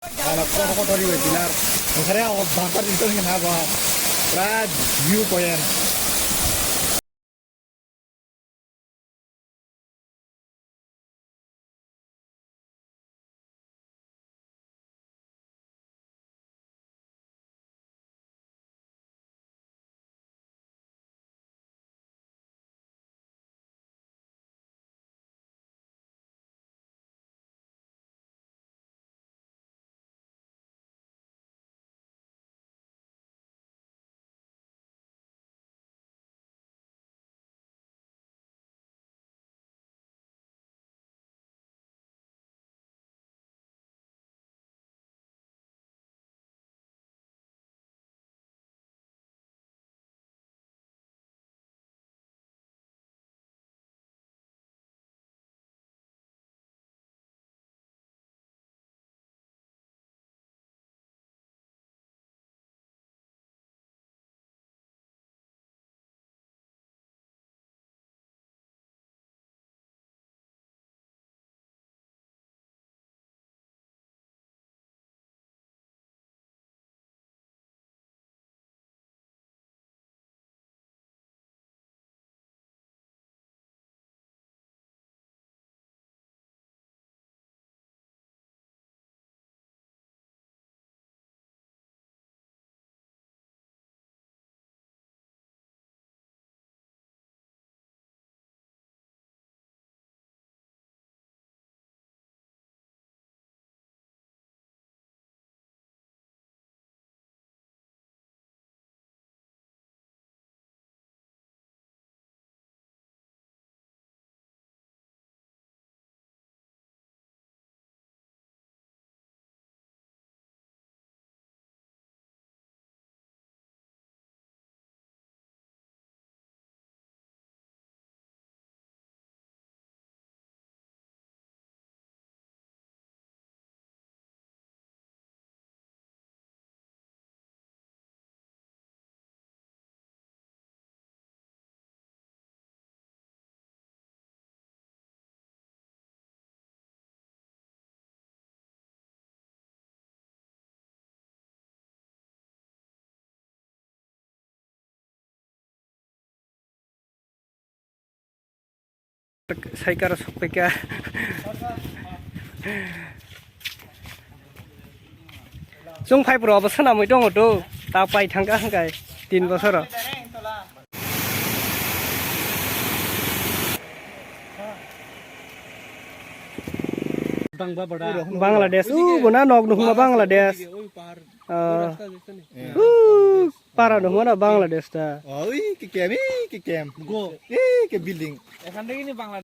Anak ko ako tori webinar. Masarap ako bangkar dito ng haba. Brad, view ko yan. Saikara sokpeka जों फाइब्रआबो सोनामै दङथ' दा bye थांगा हांगाय 3 बोसोराव बांलादेश बना नग नुमा Bangladesh para dong mana Bangladesh ta Oi, ke kem. Go. Ke building. এখান থেকে নি বাংলা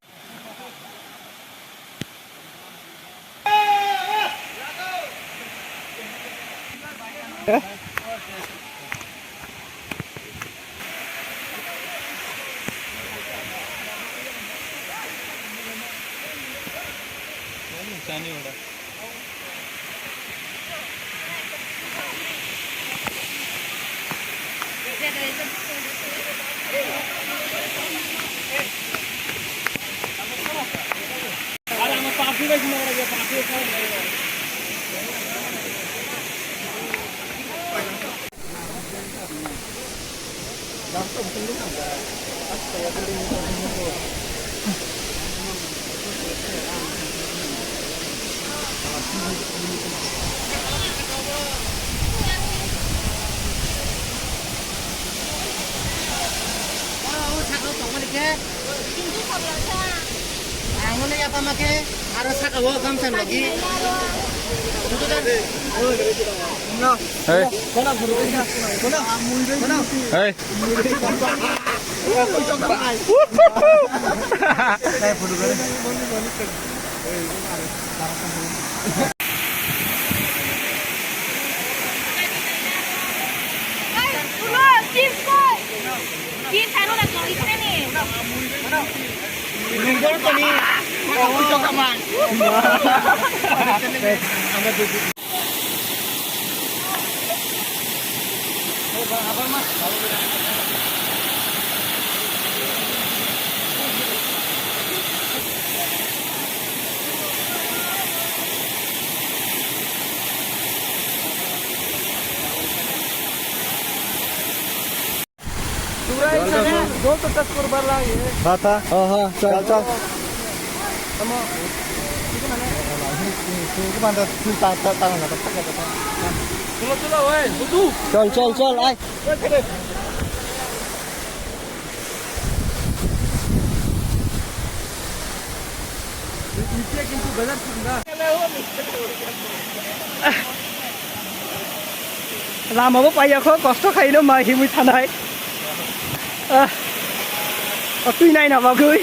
জানি ওটা আর আমার পাপি বাইক মারা গেছে পাপি খাওয়া লাগে Angone apa make aro sakawo gamsan lagi. hey Kona guru ka. Kona kona. hey Saya foto करे. Lunggur to ni. Ako to kaman. Dol to touch করবার লাগে Bata. হ্যাঁ চল চল আমো Cái bàn ta ta là ta ta. চলো ওই বুঝু চল চল চল আয় নিচে কিন্তু বাজার ঠান্ডা लामाबो पाइयाखो कष्ट खाइनो मा हिमुइ थानाय तुइ नाय नामागै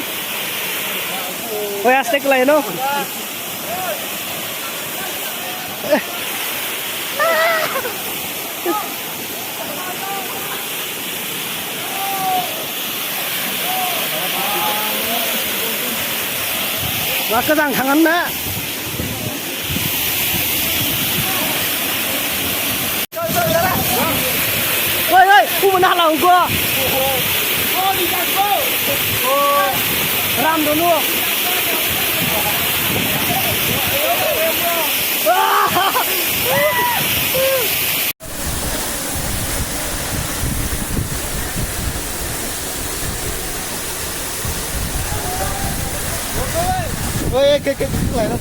ओइ आस्ते कलाय न Wakazang tangan na Ôi ơi, khu mình hát lòng của Ram đồ luôn Ôi cái này nó.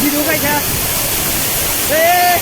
Video guys ha Hey